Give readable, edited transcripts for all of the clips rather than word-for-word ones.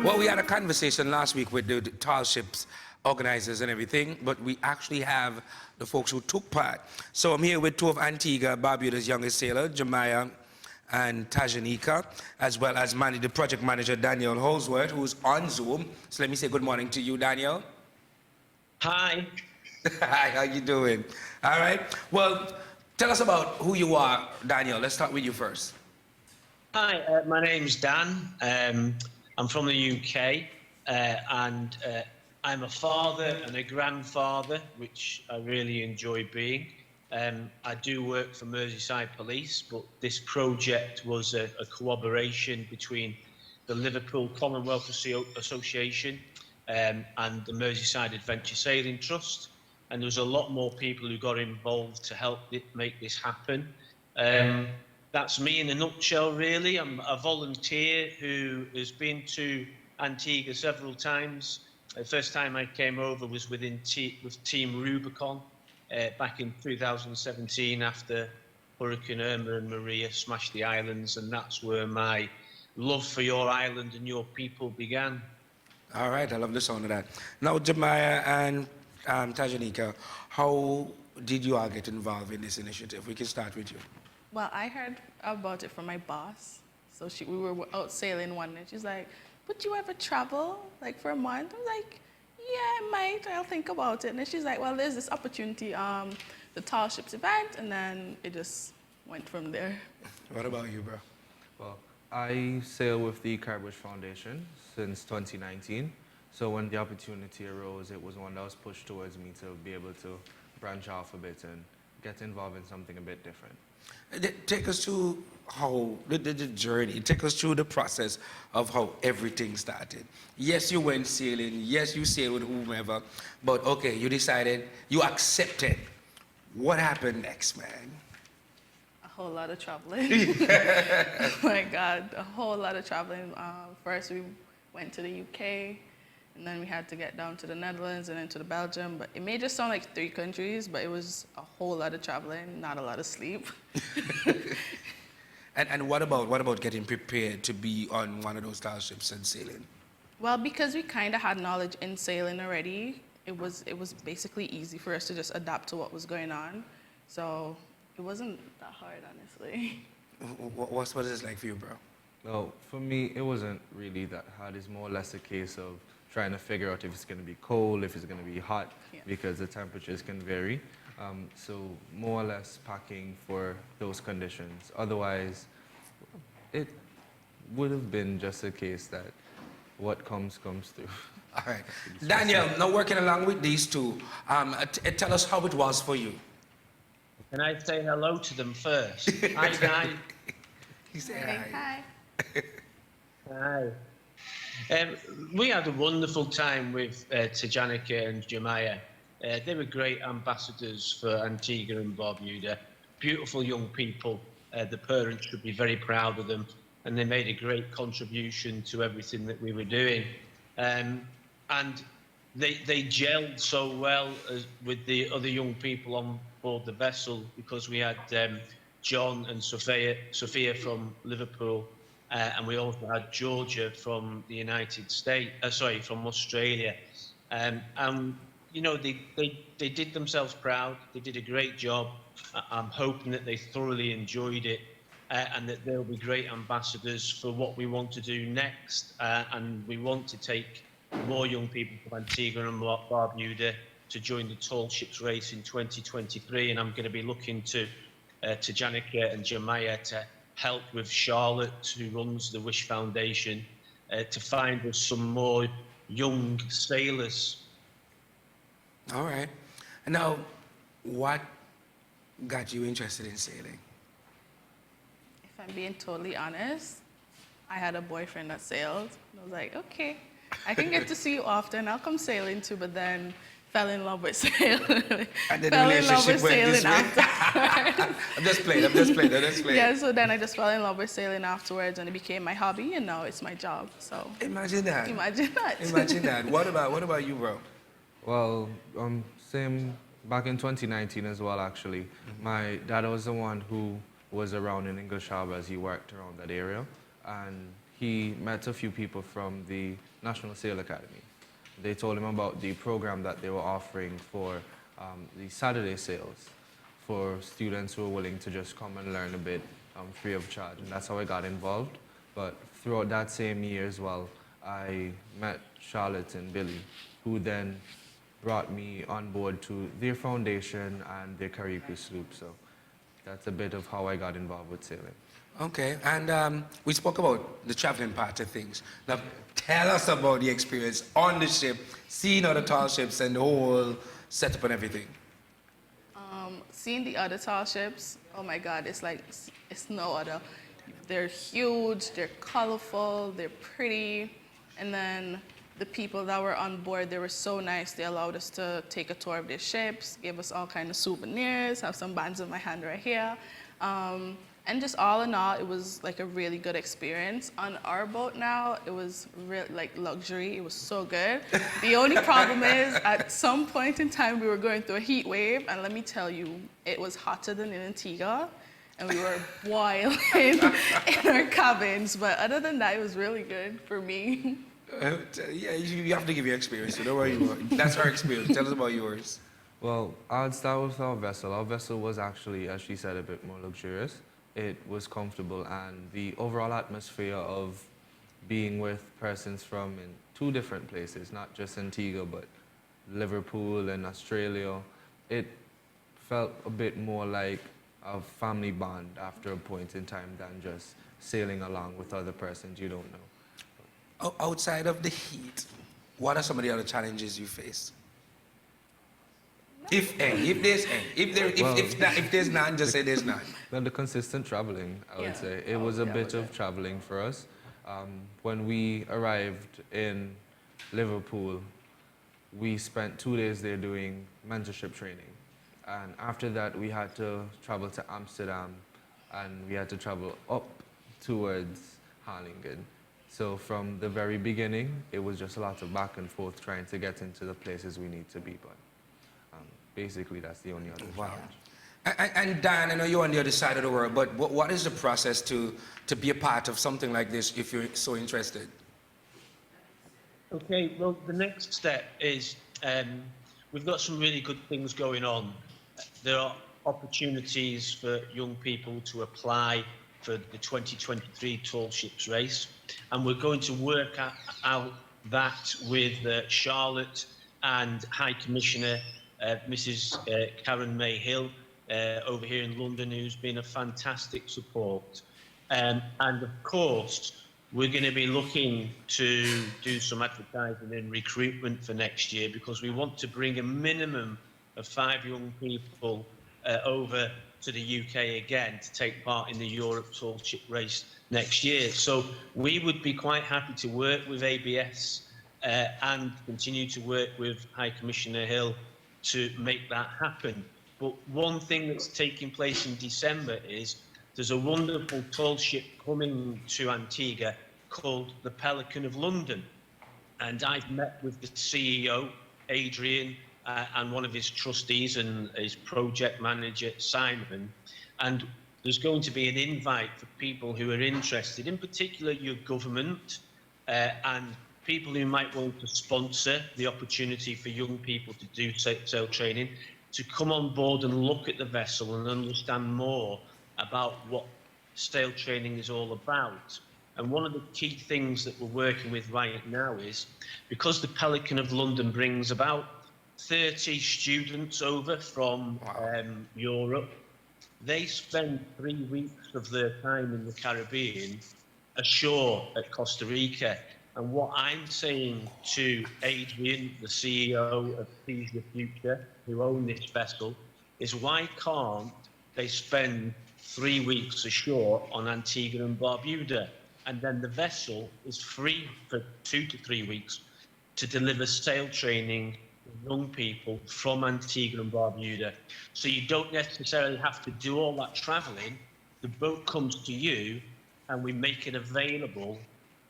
Well, we had a conversation last week with the tall ships organizers and everything, but we actually have the folks who took part. So I'm here with two of Antigua Barbuda's youngest sailor, Jemiah and Tajanika, as well as the project manager, Daniel Holsworth, who's on Zoom. So let me say good morning to you, Daniel. Hi. Hi, how you doing? All right. Well, tell us about who you are, Daniel. Let's start with you first. Hi, my name's Dan. I'm from the UK, and I'm a father and a grandfather, which I really enjoy being. I do work for Merseyside Police, but this project was a cooperation between the Liverpool Commonwealth Association and the Merseyside Adventure Sailing Trust, and there was a lot more people who got involved to help make this happen. That's me in a nutshell, really. I'm a volunteer who has been to Antigua several times. The first time I came over was with Team Rubicon back in 2017 after Hurricane Irma and Maria smashed the islands, and that's where my love for your island and your people began. All right, I love the sound of that. Now, Jemiah and Tajanika, how did you all get involved in this initiative? We can start with you. Well, I heard about it from my boss. So we were out sailing one night. She's like, would you ever travel, like, for a month? I was like, yeah, I might. I'll think about it. And then she's like, well, there's this opportunity, the Tall Ships event, and then it just went from there. What about you, bro? Well, I sail with the Caribbean Foundation since 2019. So when the opportunity arose, it was one that was pushed towards me to be able to branch off a bit and get involved in something a bit different. Take us to how the journey, take us through the process of how everything started. Yes, you went sailing, yes, you sailed with whomever, but okay, you decided, you accepted. What happened next, man? A whole lot of traveling. Oh my God, a whole lot of traveling. First we went to the UK, and then we had to get down to the Netherlands and then to the Belgium. But it may just sound like 3 countries, but it was a whole lot of traveling, not a lot of sleep. And what about getting prepared to be on one of those tall ships and sailing? Well, because we kind of had knowledge in sailing already, it was basically easy for us to just adapt to what was going on. So it wasn't that hard, honestly. What is it like for you, bro? Well, for me, it wasn't really that hard. It's more or less a case of trying to figure out if it's going to be cold, if it's going to be hot, because the temperatures can vary. So more or less packing for those conditions. Otherwise, it would have been just a case that what comes through. All right. Daniel, now working along with these two, tell us how it was for you. Can I say hello to them first? Hi, guys. He said hi. Hi. We had a wonderful time with Tajanika and Jemiah. They were great ambassadors for Antigua and Barbuda. Beautiful young people. The parents should be very proud of them, and they made a great contribution to everything that we were doing. And they gelled so well with the other young people on board the vessel, because we had John and Sophia from Liverpool, and we also had Georgia from the from Australia. And you know, they did themselves proud. They did a great job. I'm hoping that they thoroughly enjoyed it, and that they'll be great ambassadors for what we want to do next. And we want to take more young people from Antigua and Barbuda to join the tall ships race in 2023. And I'm going to be looking to Janica and Jemiah to help with Charlotte, who runs the Wish Foundation, to find us some more young sailors. All right. Now, what got you interested in sailing? If I'm being totally honest, I had a boyfriend that sailed. I was like, okay, I can get to see you often. I'll come sailing too, but then fell in love with sailing. And then fell in love with sailing afterwards. I'm just playing. Yeah, so then I just fell in love with sailing afterwards, and it became my hobby, and now it's my job. So imagine that. Imagine that. Imagine that. What about you, bro? Well, same back in 2019 as well, actually. My dad was the one who was around in English Harbour as he worked around that area, and he met a few people from the National Sail Academy. They told him about the program that they were offering for the Saturday sails for students who were willing to just come and learn a bit free of charge. And that's how I got involved. But throughout that same year as well, I met Charlotte and Billy, who then brought me on board to their foundation and their Caribbean sloop. So that's a bit of how I got involved with sailing. Okay, and we spoke about the traveling part of things. Now, tell us about the experience on the ship, seeing other tall ships and the whole setup and everything. Seeing the other tall ships, oh my God, it's like, it's no other. They're huge, they're colorful, they're pretty, and then the people that were on board, they were so nice. They allowed us to take a tour of their ships, gave us all kinds of souvenirs, have some bands in my hand right here. And just all in all, it was like a really good experience. On our boat now, it was like luxury. It was so good. The only problem is at some point in time, we were going through a heat wave. And let me tell you, it was hotter than in Antigua. And we were boiling in our cabins. But other than that, it was really good for me. Yeah, you have to give your experience. So don't worry about it. That's our experience. Tell us about yours. Well, I'll start with our vessel. Our vessel was actually, as she said, a bit more luxurious. It was comfortable, and the overall atmosphere of being with persons from in 2 different places, not just Antigua, but Liverpool and Australia, it felt a bit more like a family bond after a point in time than just sailing along with other persons you don't know. Outside of the heat, what are some of the other challenges you faced? If any, if there's any, if there's none, just say there's none. Well, the consistent traveling, I would say. It was a yeah, bit of traveling for us. When we arrived in Liverpool, we spent 2 days there doing mentorship training. And after that, we had to travel to Amsterdam, and we had to travel up towards Harlingen. So from the very beginning, it was just a lot of back and forth trying to get into the places we need to be. But basically, that's the only other challenge. And Dan, I know you're on the other side of the world, but what is the process to be a part of something like this if you're so interested? Okay, well, the next step is we've got some really good things going on. There are opportunities for young people to apply for the 2023 Tall Ships race, and we're going to work out that with Charlotte and High Commissioner Mrs. Karen May-Hill over here in London, who's been a fantastic support. And of course, we're going to be looking to do some advertising and recruitment for next year, because we want to bring a minimum of 5 young people over to the UK again to take part in the Europe Tall Ship race next year. So we would be quite happy to work with ABS and continue to work with High Commissioner Hill to make that happen. But one thing that's taking place in December is there's a wonderful tall ship coming to Antigua called the Pelican of London. And I've met with the CEO, Adrian, and one of his trustees and his project manager, Simon. And there's going to be an invite for people who are interested, in particular your government, and people who might want to sponsor the opportunity for young people to do sail training, to come on board and look at the vessel and understand more about what sail training is all about. And one of the key things that we're working with right now is, because the Pelican of London brings about 30 students over from Europe, they spend 3 weeks of their time in the Caribbean ashore at Costa Rica. And what I'm saying to Adrian, the CEO of Seize the Future, who own this vessel, is why can't they spend 3 weeks ashore on Antigua and Barbuda? And then the vessel is free for 2 to 3 weeks to deliver sail training to young people from Antigua and Barbuda. So you don't necessarily have to do all that traveling. The boat comes to you and we make it available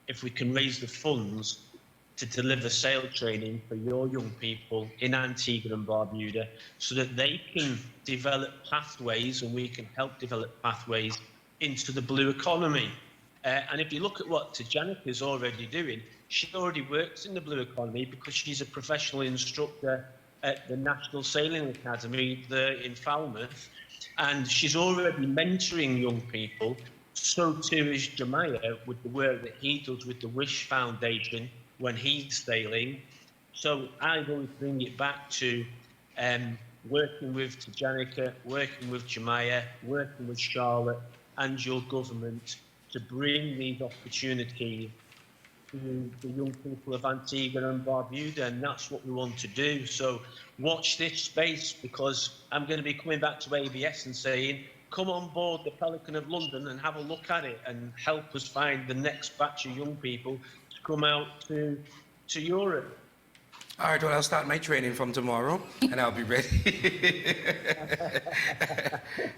if we can raise the funds to deliver sail training for your young people in Antigua and Barbuda, so that they can develop pathways and we can help develop pathways into the blue economy. And if you look at what Tajanica is already doing, she already works in the blue economy because she's a professional instructor at the National Sailing Academy there in Falmouth. And she's already mentoring young people. So too is Jemiah with the work that he does with the Wish Foundation when he's sailing. So I always bring it back to working with Tajanica, working with Jemiah, working with Charlotte and your government to bring these opportunities to the young people of Antigua and Barbuda, and that's what we want to do. So watch this space, because I'm going to be coming back to ABS and saying, come on board the Pelican of London and have a look at it and help us find the next batch of young people to come out to Europe. All right, well, I'll start my training from tomorrow, and I'll be ready.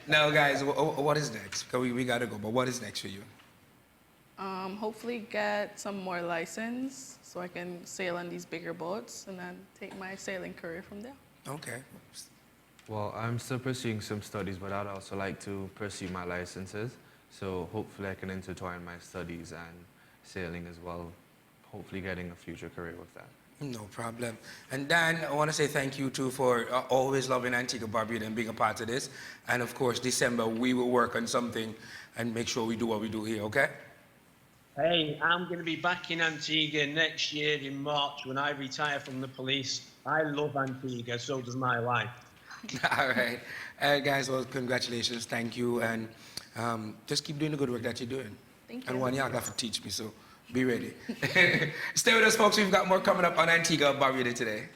Now, guys, what is next? 'Cause we got to go, but what is next for you? Hopefully get some more license so I can sail on these bigger boats and then take my sailing career from there. Okay. Well, I'm still pursuing some studies, but I'd also like to pursue my licenses. So hopefully I can intertwine my studies and sailing as well, hopefully getting a future career with that. No problem. And Dan, I want to say thank you too for always loving Antigua Barbuda and being a part of this. And of course, December, we will work on something and make sure we do what we do here, okay? Hey, I'm going to be back in Antigua next year in March when I retire from the police. I love Antigua, so does my wife. All right. Guys, well, congratulations. Thank you. And just keep doing the good work that you're doing. Thank you. And one, y'all have to teach me, so be ready. Stay with us, folks. We've got more coming up on Antigua Barbuda today.